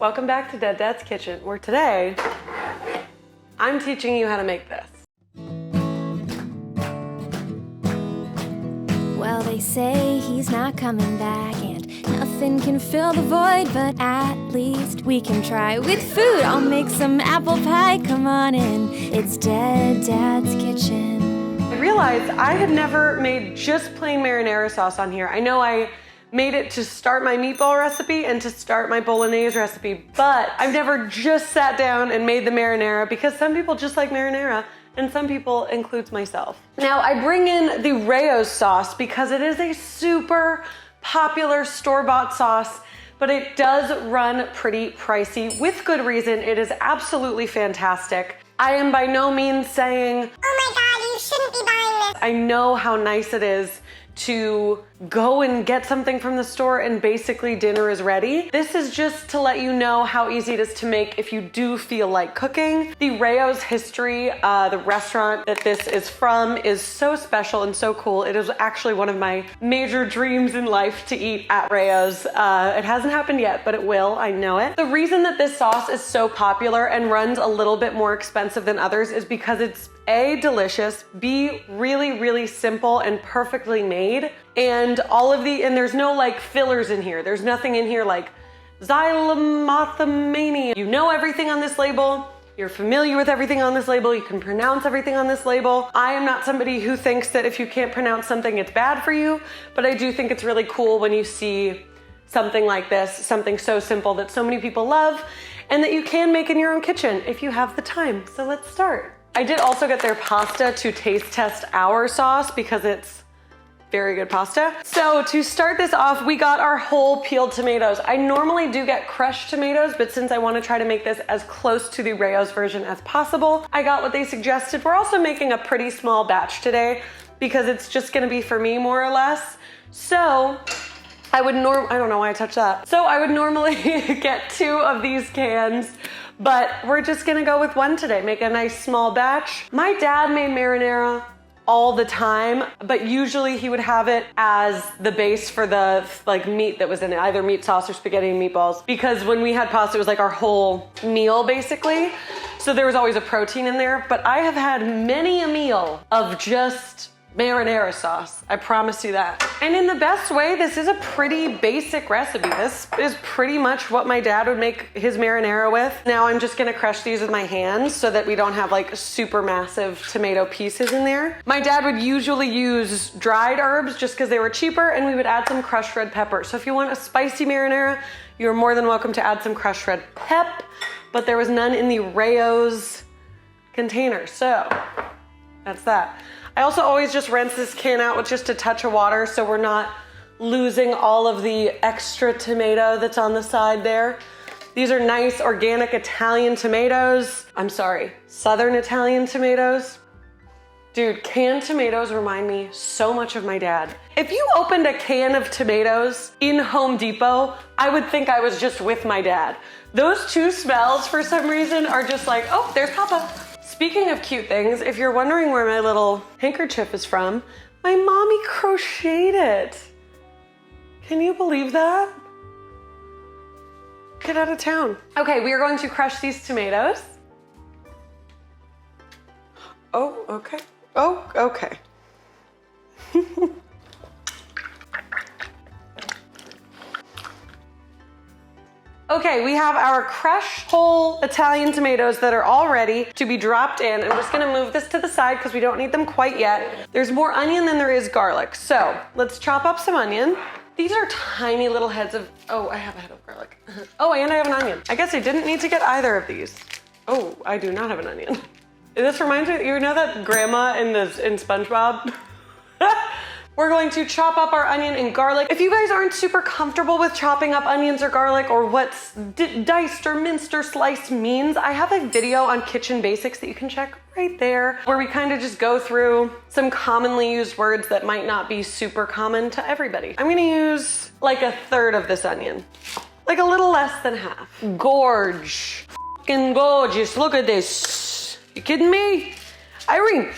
Welcome back to Dead Dad's Kitchen, where today I'm teaching you how to make this. Well, they say he's not coming back and nothing can fill the void, but at least we can try with food. I'll make some apple pie, come on in. It's Dead Dad's Kitchen. I realized I had never made just plain marinara sauce on here. I know I made it to start my meatball recipe and to start my bolognese recipe, but I've never just sat down and made the marinara because some people just like marinara and some people, includes myself. Now I bring in the raos sauce because it is a super popular store-bought sauce, but it does run pretty pricey with good reason. It is absolutely fantastic. I am by no means saying, oh my God, you shouldn't be buying this. I know how nice it is to go and get something from the store and basically dinner is ready. This is just to let you know how easy it is to make if you do feel like cooking. The Raos history, the restaurant that this is from, is so special and so cool. It is actually one of my major dreams in life to eat at Raos. It hasn't happened yet, but it will, I know it. The reason that this sauce is so popular and runs a little bit more expensive than others is because it's A, delicious, B, really, really simple and perfectly made. And there's no like fillers in here. There's nothing in here like xylomothamania. You know everything on this label. You're familiar with everything on this label. You can pronounce everything on this label. I am not somebody who thinks that if you can't pronounce something, it's bad for you, but I do think it's really cool when you see something like this, something so simple that so many people love and that you can make in your own kitchen if you have the time. So let's start. I did also get their pasta to taste test our sauce because it's very good pasta. So to start this off, we got our whole peeled tomatoes. I normally do get crushed tomatoes, but since I want to try to make this as close to the Raos version as possible, I got what they suggested. We're also making a pretty small batch today because it's just gonna be for me more or less. So I don't know why I touched that. So I would normally get 2 of these cans, but we're just gonna go with 1 today, make a nice small batch. My dad made marinara all the time, but usually he would have it as the base for the meat that was in it, either meat sauce or spaghetti and meatballs, because when we had pasta, it was like our whole meal basically. So there was always a protein in there, but I have had many a meal of just marinara sauce. I promise you that. And in the best way, this is a pretty basic recipe. This is pretty much what my dad would make his marinara with. Now I'm just gonna crush these with my hands so that we don't have like super massive tomato pieces in there. My dad would usually use dried herbs just because they were cheaper, and we would add some crushed red pepper. So if you want a spicy marinara, you're more than welcome to add some crushed red pep, but there was none in the Raos container. So that's that. I also always just rinse this can out with just a touch of water so we're not losing all of the extra tomato that's on the side there. These are nice organic Italian tomatoes. I'm sorry, Southern Italian tomatoes. Dude, canned tomatoes remind me so much of my dad. If you opened a can of tomatoes in Home Depot, I would think I was just with my dad. Those 2 smells for some reason are just like, oh, there's Papa. Speaking of cute things, if you're wondering where my little handkerchief is from, my mommy crocheted it. Can you believe that? Get out of town. Okay, we are going to crush these tomatoes. Oh, okay. Oh, okay. Okay, we have our crushed whole Italian tomatoes that are all ready to be dropped in. I'm just gonna move this to the side because we don't need them quite yet. There's more onion than there is garlic. So let's chop up some onion. These are tiny little heads of, oh, I have a head of garlic. Oh, and I have an onion. I guess I didn't need to get either of these. Oh, I do not have an onion. This reminds me, you know that grandma in SpongeBob? We're going to chop up our onion and garlic. If you guys aren't super comfortable with chopping up onions or garlic or what diced or minced or sliced means, I have a video on kitchen basics that you can check right there, where we kind of just go through some commonly used words that might not be super common to everybody. I'm gonna use like 1/3 of this onion, like a little less than half. Gorge, fucking gorgeous, look at this. You kidding me? Irene,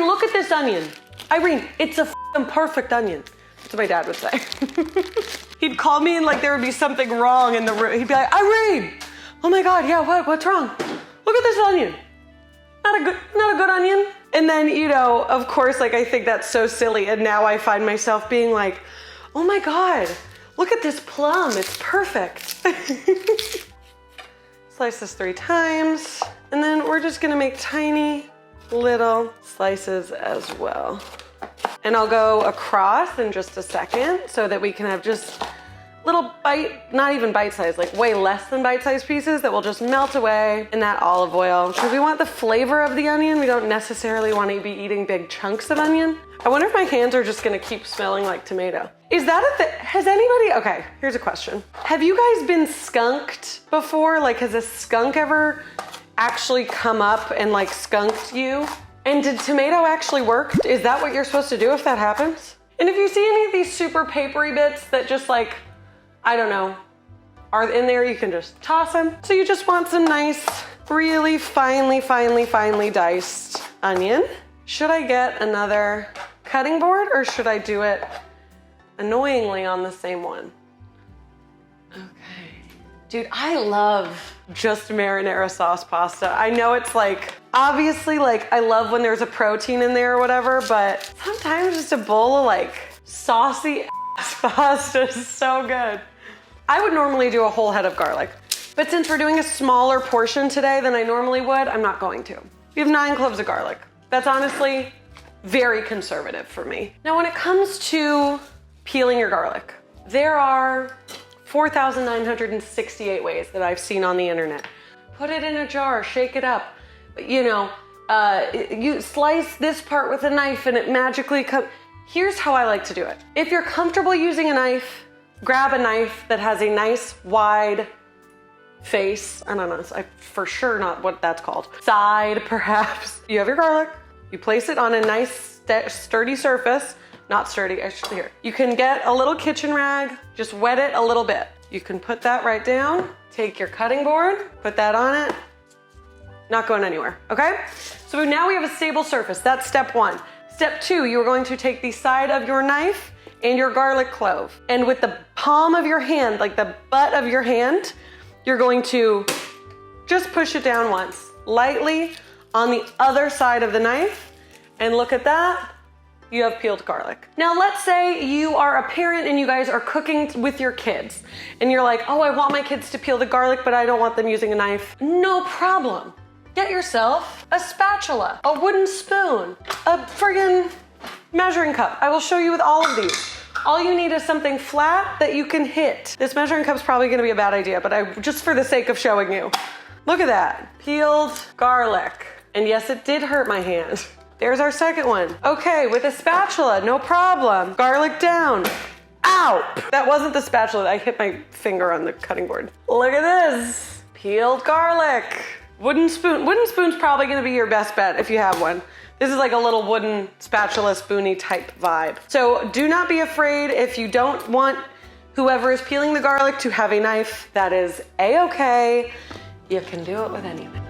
look at this onion. Irene, it's a perfect onion. That's what my dad would say. He'd call me and like there would be something wrong in the room. He'd be like, Irene, Oh my God, yeah, what's wrong? Look at this onion. Not a good onion. And then, you know, of course, like I think that's so silly. And now I find myself being like, oh my God, look at this plum, it's perfect. Slice this 3 times. And then we're just gonna make tiny little slices as well. And I'll go across in just a second so that we can have just little not even bite-sized, like way less than bite-sized pieces that will just melt away in that olive oil. Because we want the flavor of the onion. We don't necessarily want to be eating big chunks of onion. I wonder if my hands are just gonna keep smelling like tomato. Is that has anybody, okay, here's a question. Have you guys been skunked before? Like, has a skunk ever actually come up and like skunked you? And did tomato actually work? Is that what you're supposed to do if that happens? And if you see any of these super papery bits that just like, I don't know, are in there, you can just toss them. So you just want some nice, really finely diced onion. Should I get another cutting board or should I do it annoyingly on the same one? Okay. Dude, I love just marinara sauce pasta. I know it's like, obviously like I love when there's a protein in there or whatever, but sometimes just a bowl of like saucy ass pasta is so good. I would normally do a whole head of garlic, but since we're doing a smaller portion today than I normally would, I'm not going to. We have 9 cloves of garlic. That's honestly very conservative for me. Now, when it comes to peeling your garlic, there are 4,968 ways that I've seen on the internet. Put it in a jar, shake it up. You know, you slice this part with a knife and it magically comes. Here's how I like to do it. If you're comfortable using a knife, grab a knife that has a nice wide face. I don't know, it's for sure not what that's called. Side, perhaps. You have your garlic, you place it on a nice sturdy surface. Not sturdy, actually here. You can get a little kitchen rag, just wet it a little bit. You can put that right down, take your cutting board, put that on it, not going anywhere, okay? So now we have a stable surface, that's step 1. Step 2, you're going to take the side of your knife and your garlic clove. And with the palm of your hand, like the butt of your hand, you're going to just push it down once, lightly on the other side of the knife. And look at that, you have peeled garlic. Now let's say you are a parent and you guys are cooking with your kids. And you're like, oh, I want my kids to peel the garlic, but I don't want them using a knife. No problem. Get yourself a spatula, a wooden spoon, a friggin' measuring cup. I will show you with all of these. All you need is something flat that you can hit. This measuring cup's probably gonna be a bad idea, but just for the sake of showing you. Look at that, peeled garlic. And yes, it did hurt my hand. There's our second one. Okay, with a spatula, no problem. Garlic down. Ow! That wasn't the spatula, I hit my finger on the cutting board. Look at this, peeled garlic. Wooden spoon. Wooden spoon's probably gonna be your best bet if you have one. This is like a little wooden spatula spoony type vibe. So do not be afraid if you don't want whoever is peeling the garlic to have a knife. That is a-okay. You can do it with anything.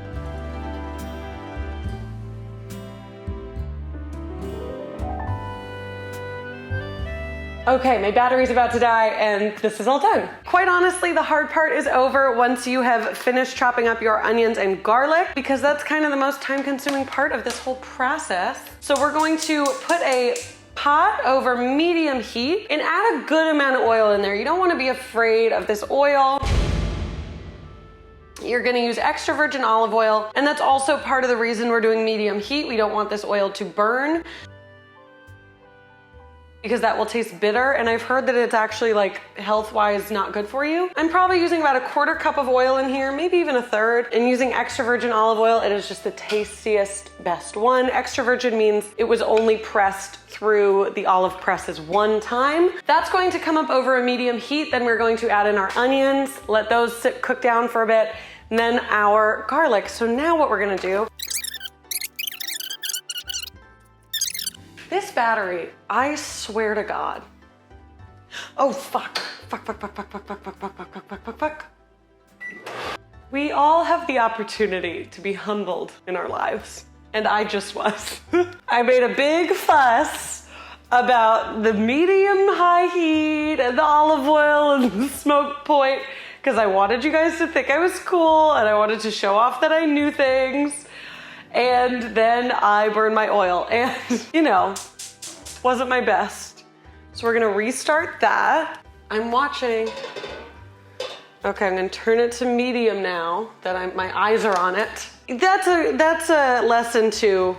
Okay, my battery's about to die and this is all done. Quite honestly, the hard part is over once you have finished chopping up your onions and garlic, because that's kind of the most time-consuming part of this whole process. So we're going to put a pot over medium heat and add a good amount of oil in there. You don't want to be afraid of this oil. You're gonna use extra virgin olive oil, and that's also part of the reason we're doing medium heat. We don't want this oil to burn, because that will taste bitter, and I've heard that it's actually like health-wise not good for you. I'm probably using about 1/4 cup of oil in here, maybe even 1/3, and using extra virgin olive oil. It is just the tastiest, best one. Extra virgin means it was only pressed through the olive presses one time. That's going to come up over a medium heat. Then we're going to add in our onions, let those cook down for a bit, and then our garlic. So now what we're gonna do, this battery, I swear to God. Oh, fuck. Fuck. We all have the opportunity to be humbled in our lives, and I just was. I made a big fuss about the medium high heat and the olive oil and the smoke point, because I wanted you guys to think I was cool and I wanted to show off that I knew things. And then I burned my oil and, you know, wasn't my best. So we're gonna restart that. I'm watching. Okay, I'm gonna turn it to medium now that my eyes are on it. That's a lesson to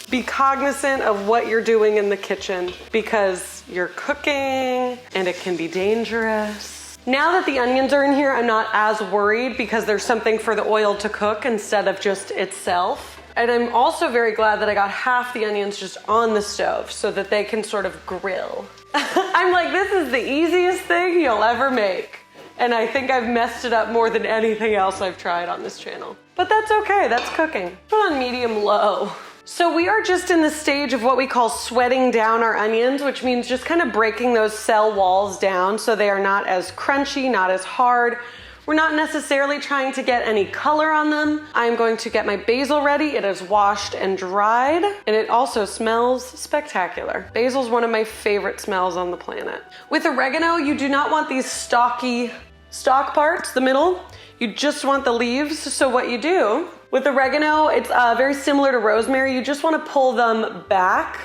be cognizant of what you're doing in the kitchen because you're cooking and it can be dangerous. Now that the onions are in here, I'm not as worried because there's something for the oil to cook instead of just itself. And I'm also very glad that I got half the onions just on the stove so that they can sort of grill. I'm like, this is the easiest thing you'll ever make. And I think I've messed it up more than anything else I've tried on this channel. But that's okay, that's cooking. Put on medium low. So we are just in the stage of what we call sweating down our onions, which means just kind of breaking those cell walls down so they are not as crunchy, not as hard. We're not necessarily trying to get any color on them. I'm going to get my basil ready. It is washed and dried, and it also smells spectacular. Basil is one of my favorite smells on the planet. With oregano, you do not want these stalky stalk parts, the middle. You just want the leaves. So what you do with oregano, it's very similar to rosemary. You just want to pull them back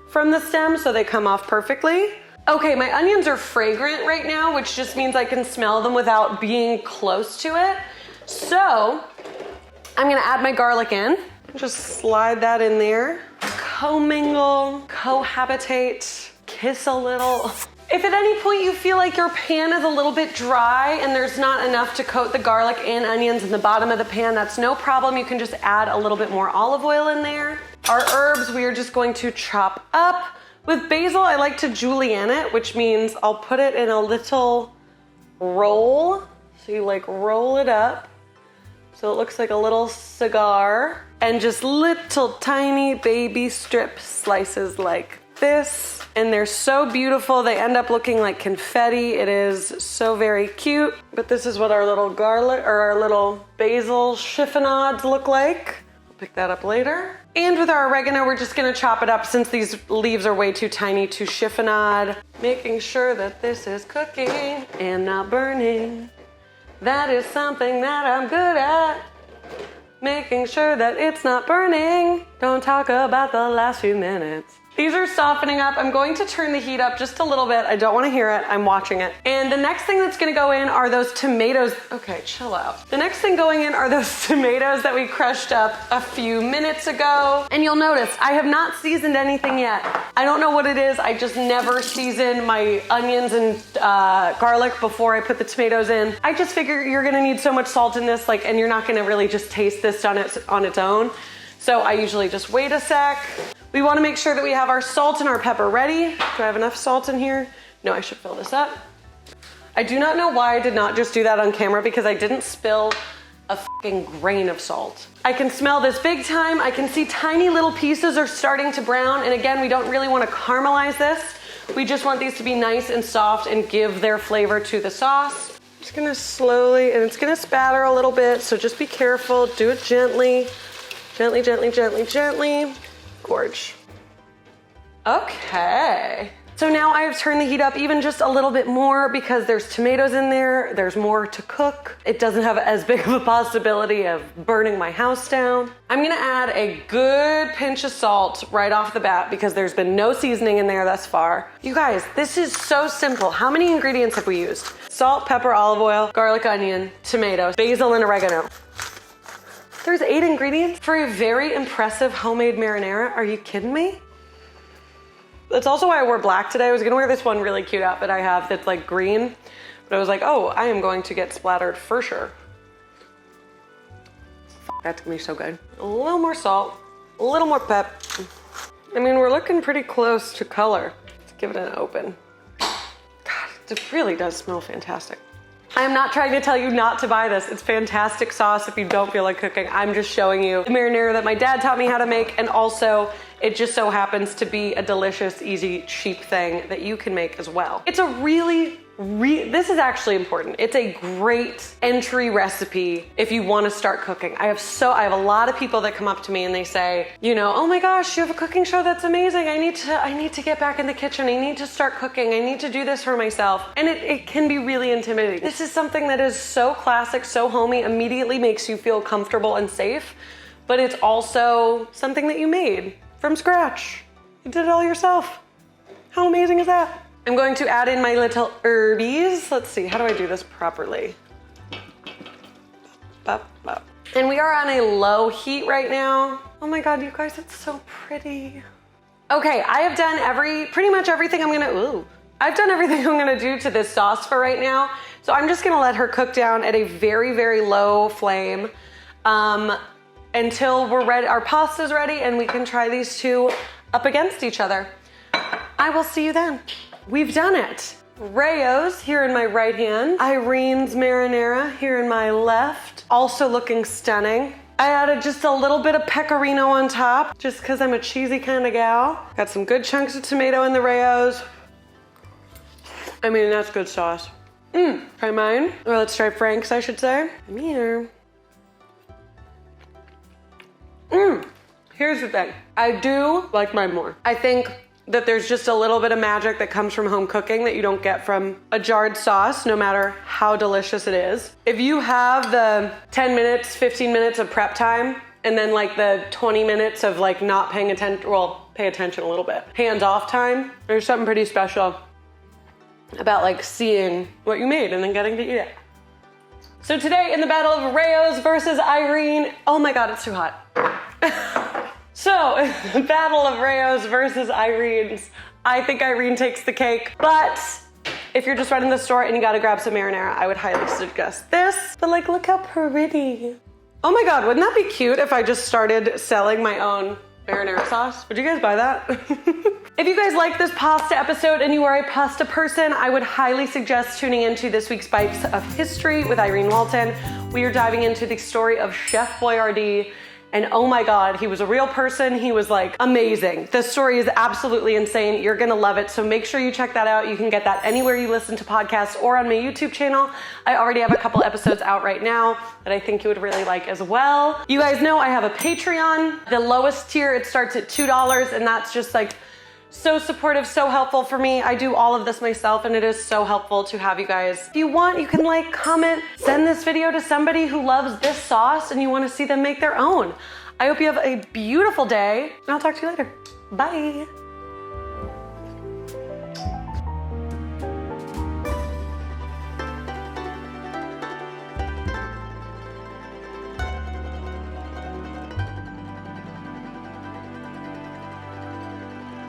from the stem so they come off perfectly. Okay, my onions are fragrant right now, which just means I can smell them without being close to it. So I'm gonna add my garlic in. Just slide that in there. Co-mingle, cohabitate, kiss a little. If at any point you feel like your pan is a little bit dry and there's not enough to coat the garlic and onions in the bottom of the pan, that's no problem. You can just add a little bit more olive oil in there. Our herbs, we are just going to chop up. With basil, I like to julienne it, which means I'll put it in a little roll. So you like roll it up so it looks like a little cigar, and just little tiny baby strip slices like this. And they're so beautiful. They end up looking like confetti. It is so very cute. But this is what our little garlic or our little basil chiffonades look like. We'll pick that up later. And with our oregano, we're just gonna chop it up since these leaves are way too tiny to chiffonade. Making sure that this is cooking and not burning. That is something that I'm good at. Making sure that it's not burning. Don't talk about the last few minutes. These are softening up. I'm going to turn the heat up just a little bit. I don't want to hear it. I'm watching it. And the next thing that's going to go in are those tomatoes. Okay, chill out. The next thing going in are those tomatoes that we crushed up a few minutes ago. And you'll notice I have not seasoned anything yet. I don't know what it is. I just never season my onions and garlic before I put the tomatoes in. I just figure you're going to need so much salt in this, and you're not going to really just taste this on its own. So I usually just wait a sec. We want to make sure that we have our salt and our pepper ready. Do I have enough salt in here? No, I should fill this up. I do not know why I did not just do that on camera, because I didn't spill a fucking grain of salt. I can smell this big time. I can see tiny little pieces are starting to brown. And again, we don't really want to caramelize this. We just want these to be nice and soft and give their flavor to the sauce. Just gonna slowly, and it's gonna spatter a little bit, so just be careful. Do it gently. Gently, gently, gently, gently. Gorge. Okay. So now I have turned the heat up even just a little bit more because there's tomatoes in there. There's more to cook. It doesn't have as big of a possibility of burning my house down. I'm gonna add a good pinch of salt right off the bat because there's been no seasoning in there thus far. You guys, this is so simple. How many ingredients have we used? Salt, pepper, olive oil, garlic, onion, tomatoes, basil, and oregano. There's 8 ingredients for a very impressive homemade marinara. Are you kidding me? That's also why I wore black today. I was gonna wear this one really cute outfit I have that's like green, but I was like, oh, I am going to get splattered for sure. That's gonna be so good. A little more salt, a little more pep. I mean, we're looking pretty close to color. Let's give it an open. God, it really does smell fantastic. I am not trying to tell you not to buy this. It's fantastic sauce if you don't feel like cooking. I'm just showing you the marinara that my dad taught me how to make, and also it just so happens to be a delicious, easy, cheap thing that you can make as well. It's a really this is actually important. It's a great entry recipe if you want to start cooking. I have a lot of people that come up to me and they say, you know, oh my gosh, you have a cooking show, that's amazing. I need to get back in the kitchen. I need to start cooking. I need to do this for myself. And it can be really intimidating. This is something that is so classic, so homey, immediately makes you feel comfortable and safe, but it's also something that you made from scratch. You did it all yourself. How amazing is that? I'm going to add in my little herbies. Let's see, how do I do this properly? And we are on a low heat right now. Oh my God, you guys, it's so pretty. Okay, I have done pretty much everything I've done everything I'm gonna do to this sauce for right now. So I'm just gonna let her cook down at a very, very low flame until we're ready, our pasta's ready, and we can try these two up against each other. I will see you then. We've done it. Raos here in my right hand. Irene's marinara here in my left. Also looking stunning. I added just a little bit of pecorino on top, just because I'm a cheesy kind of gal. Got some good chunks of tomato in the raos. I mean, that's good sauce. Try mine. Or let's try Frank's, I should say. I'm here. Here's the thing. I do like mine more. I think that there's just a little bit of magic that comes from home cooking that you don't get from a jarred sauce, no matter how delicious it is. If you have the 10 minutes, 15 minutes of prep time, and then like the 20 minutes of like not paying attention, well, pay attention a little bit, hands-off time, there's something pretty special about like seeing what you made and then getting to eat it. So today in the battle of Raos versus Irene, oh my God, it's too hot. So, the battle of Raos versus Irene's. I think Irene takes the cake, but if you're just running the store and you gotta grab some marinara, I would highly suggest this. But like, look how pretty. Oh my God, wouldn't that be cute if I just started selling my own marinara sauce? Would you guys buy that? If you guys like this pasta episode and you are a pasta person, I would highly suggest tuning into this week's Bites of History with Irene Walton. We are diving into the story of Chef Boyardee. And oh my God, he was a real person. He was like amazing. The story is absolutely insane. You're gonna love it. So make sure you check that out. You can get that anywhere you listen to podcasts or on my YouTube channel. I already have a couple episodes out right now that I think you would really like as well. You guys know I have a Patreon. The lowest tier, it starts at $2, and that's just like so supportive, so helpful for me. I do all of this myself, and it is so helpful to have you guys. If you want, you can like, comment, send this video to somebody who loves this sauce and you want to see them make their own. I hope you have a beautiful day, and I'll talk to you later. Bye.